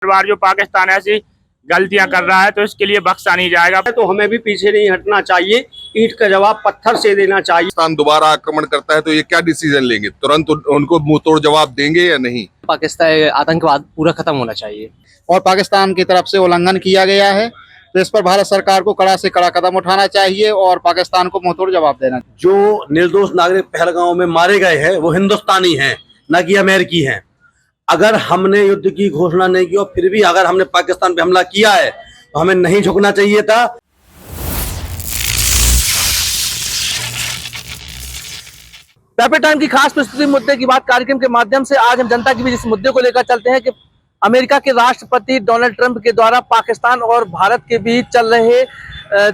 हर बार जो पाकिस्तान ऐसी गलतियां कर रहा है तो इसके लिए बख्शा नहीं जाएगा। तो हमें भी पीछे नहीं हटना चाहिए, ईंट का जवाब पत्थर से देना चाहिए। पाकिस्तान दोबारा आक्रमण करता है तो ये क्या डिसीजन लेंगे? तुरंत उनको मुंह तोड़ जवाब देंगे या नहीं? पाकिस्तान आतंकवाद पूरा खत्म होना चाहिए और पाकिस्तान की तरफ से उल्लंघन किया गया है तो इस पर भारत सरकार को कड़ा से कड़ा कदम उठाना चाहिए और पाकिस्तान को मुंहतोड़ जवाब देना चाहिए। जो निर्दोष नागरिक पहलगांव में मारे गए हैं वो हिंदुस्तानी हैं, न कि अमेरिकी हैं। अगर हमने युद्ध की घोषणा नहीं की और फिर भी अगर हमने पाकिस्तान पे हमला किया है तो हमें नहीं झुकना चाहिए था। रैपिड टाइम की खास प्रस्तुति मुद्दे की बात कार्यक्रम के माध्यम से आज हम जनता के बीच इस मुद्दे को लेकर चलते हैं कि अमेरिका के राष्ट्रपति डोनाल्ड ट्रंप के द्वारा पाकिस्तान और भारत के बीच चल रहे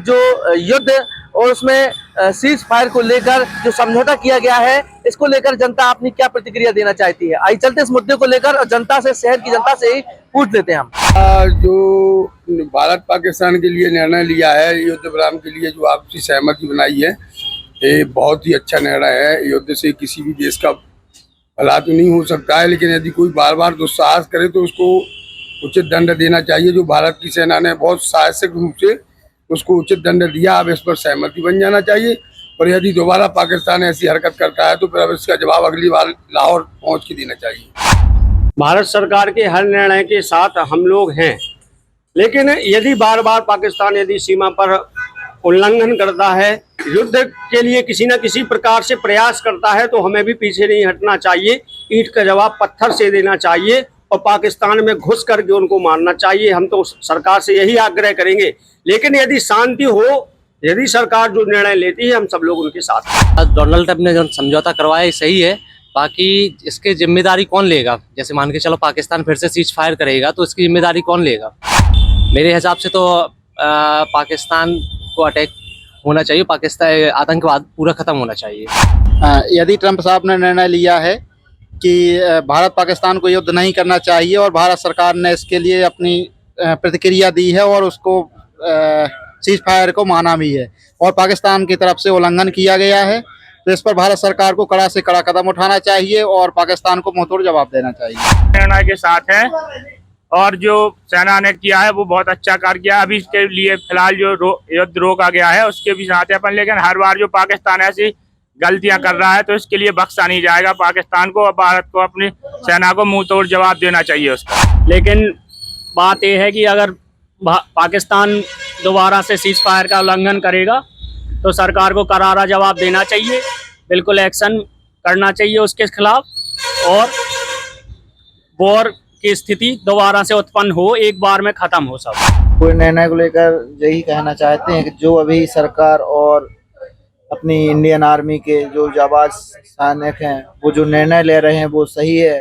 जो युद्ध और उसमें सीज फायर को लेकर जो समझौता किया गया है, इसको लेकर जनता अपनी क्या प्रतिक्रिया देना चाहती है। आइए चलते इस मुद्दे को लेकर और जनता से, शहर की जनता से ही पूछ लेते हैं हम। जो भारत पाकिस्तान के लिए निर्णय लिया है, युद्ध विराम के लिए जो आपसी सहमति बनाई है, ये बहुत ही अच्छा निर्णय है। युद्ध से किसी भी देश का भला तो नहीं हो सकता है, लेकिन यदि कोई बार बार दुस्साहस करे तो उसको उचित दंड देना चाहिए। जो भारत की सेना ने बहुत साहसिक रूप से उसको उचित दंड दिया, अब इस पर सहमति बन जाना चाहिए। और यदि दोबारा पाकिस्तान ऐसी हरकत करता है तो फिर अब इसका जवाब अगली बार लाहौर पहुंच के देना चाहिए। भारत सरकार के हर निर्णय के साथ हम लोग हैं, लेकिन यदि बार बार पाकिस्तान यदि सीमा पर उल्लंघन करता है, युद्ध के लिए किसी न किसी प्रकार से प्रयास करता है, तो हमें भी पीछे नहीं हटना चाहिए। ईंट का जवाब पत्थर से देना चाहिए और पाकिस्तान में घुस करके उनको मारना चाहिए। हम तो सरकार से यही आग्रह करेंगे, लेकिन यदि शांति हो, यदि सरकार जो निर्णय लेती है, हम सब लोग उनके साथ हैं। डोनाल्ड ट्रंप ने जो समझौता करवाया सही है, बाकी इसकी जिम्मेदारी कौन लेगा? जैसे मान के चलो पाकिस्तान फिर से सीज फायर करेगा तो इसकी जिम्मेदारी कौन लेगा? मेरे हिसाब से तो पाकिस्तान को अटैक होना चाहिए, पाकिस्तान आतंकवाद पूरा खत्म होना चाहिए। यदि ट्रंप साहब ने निर्णय लिया है कि भारत पाकिस्तान को युद्ध नहीं करना चाहिए और भारत सरकार ने इसके लिए अपनी प्रतिक्रिया दी है और उसको सीज फायर को माना भी है और पाकिस्तान की तरफ से उल्लंघन किया गया है तो इस पर भारत सरकार को कड़ा से कड़ा कदम उठाना चाहिए और पाकिस्तान को मुंहतोड़ जवाब देना चाहिए। निर्णय के साथ है और जो सेना ने किया है वो बहुत अच्छा कार्य किया। अभी इसके लिए फिलहाल जो युद्ध रोका गया है उसके भी साथ है अपन, लेकिन हर बार जो पाकिस्तान ऐसी गलतियां कर रहा है तो इसके लिए बख्शा नहीं जाएगा। पाकिस्तान को और भारत को अपनी सेना को मुंह तोड़ जवाब देना चाहिए उसका। लेकिन बात यह है कि अगर पाकिस्तान दोबारा से सीज फायर का उल्लंघन करेगा तो सरकार को करारा जवाब देना चाहिए, बिल्कुल एक्शन करना चाहिए उसके खिलाफ और वॉर की स्थिति दोबारा से उत्पन्न हो, एक बार में खत्म हो सब। कोई निर्णय को लेकर यही कहना चाहते हैं कि जो अभी सरकार और अपनी इंडियन आर्मी के जो जाबाज सैनिक हैं वो जो निर्णय ले रहे हैं वो सही है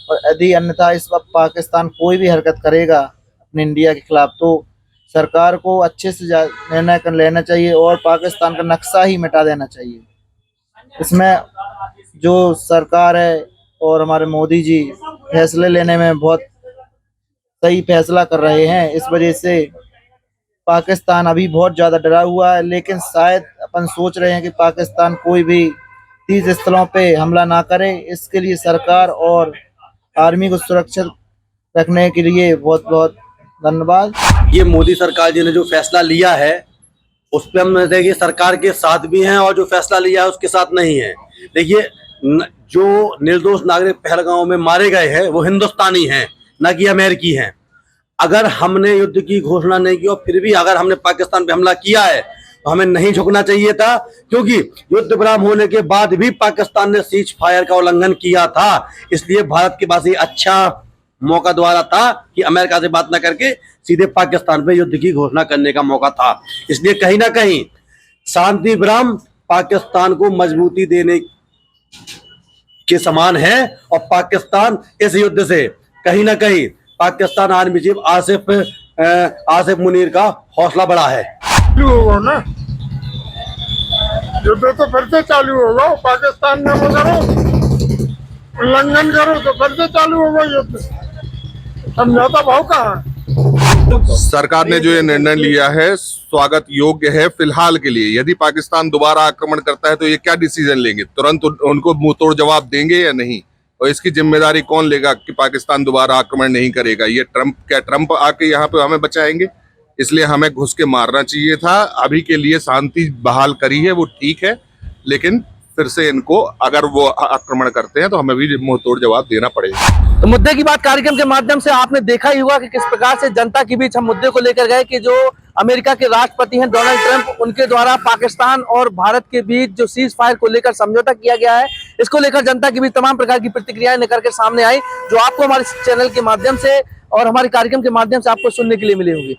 और यदि अन्यथा इस वक्त पाकिस्तान कोई भी हरकत करेगा अपने इंडिया के खिलाफ तो सरकार को अच्छे से निर्णय कर लेना चाहिए और पाकिस्तान का नक्शा ही मिटा देना चाहिए। इसमें जो सरकार है और हमारे मोदी जी फैसले लेने में बहुत सही फैसला कर रहे हैं, इस वजह से पाकिस्तान अभी बहुत ज़्यादा डरा हुआ है। लेकिन शायद अपन सोच रहे हैं कि पाकिस्तान कोई भी तीज स्थलों पे हमला ना करे, इसके लिए सरकार और आर्मी को सुरक्षित रखने के लिए बहुत बहुत धन्यवाद। ये मोदी सरकार जी ने जो फैसला लिया है उस पर हम देखिए सरकार के साथ भी हैं और जो फैसला लिया है उसके साथ नहीं है। देखिए, जो निर्दोष नागरिक पहलगांव में मारे गए हैं वो हिंदुस्तानी हैं, न कि अमेरिकी हैं। अगर हमने युद्ध की घोषणा नहीं की और फिर भी अगर हमने पाकिस्तान पे हमला किया है तो हमें नहीं झुकना चाहिए था, क्योंकि युद्ध विराम होने के बाद भी पाकिस्तान ने सीज फायर का उल्लंघन किया था। इसलिए भारत के पास ये अच्छा मौका द्वारा था कि अमेरिका से बात ना करके सीधे पाकिस्तान पे युद्ध की घोषणा करने का मौका था। इसलिए कहीं ना कहीं शांति विराम पाकिस्तान को मजबूती देने के समान है और पाकिस्तान इस युद्ध से कहीं ना कहीं पाकिस्तान आर्मी चीफ आसिफ मुनीर का हौसला बढ़ा है। चालू होगा ना युद्ध तो फिर से चालू होगा। पाकिस्तान में उल्लंघन करो तो फिर से चालू होगा युद्ध। समझौता भाव कहाँ? सरकार ने जो ये निर्णय लिया है स्वागत योग्य है फिलहाल के लिए। यदि पाकिस्तान दोबारा आक्रमण करता है तो ये क्या डिसीजन लेंगे? तुरंत उनको मुंह तोड़ जवाब देंगे या नहीं? और इसकी जिम्मेदारी कौन लेगा कि पाकिस्तान दोबारा आक्रमण नहीं करेगा? ये ट्रंप आके यहाँ पे हमें बचाएंगे? इसलिए हमें घुस के मारना चाहिए था। अभी के लिए शांति बहाल करी है, वो ठीक है, लेकिन फिर से इनको अगर वो आक्रमण करते हैं तो हमें भी मुंह तोड़ जवाब देना पड़ेगा। तो मुद्दे की बात कार्यक्रम के माध्यम से आपने देखा ही होगा कि किस प्रकार से जनता के बीच हम मुद्दे को लेकर गए कि जो अमेरिका के राष्ट्रपति हैं डोनाल्ड ट्रंप, उनके द्वारा पाकिस्तान और भारत के बीच जो सीज फायर को लेकर समझौता किया गया है, इसको लेकर जनता के बीच तमाम प्रकार की प्रतिक्रियाएं निकल के सामने आई, जो आपको हमारे चैनल के माध्यम से और हमारे कार्यक्रम के माध्यम से आपको सुनने के लिए मिली होंगी।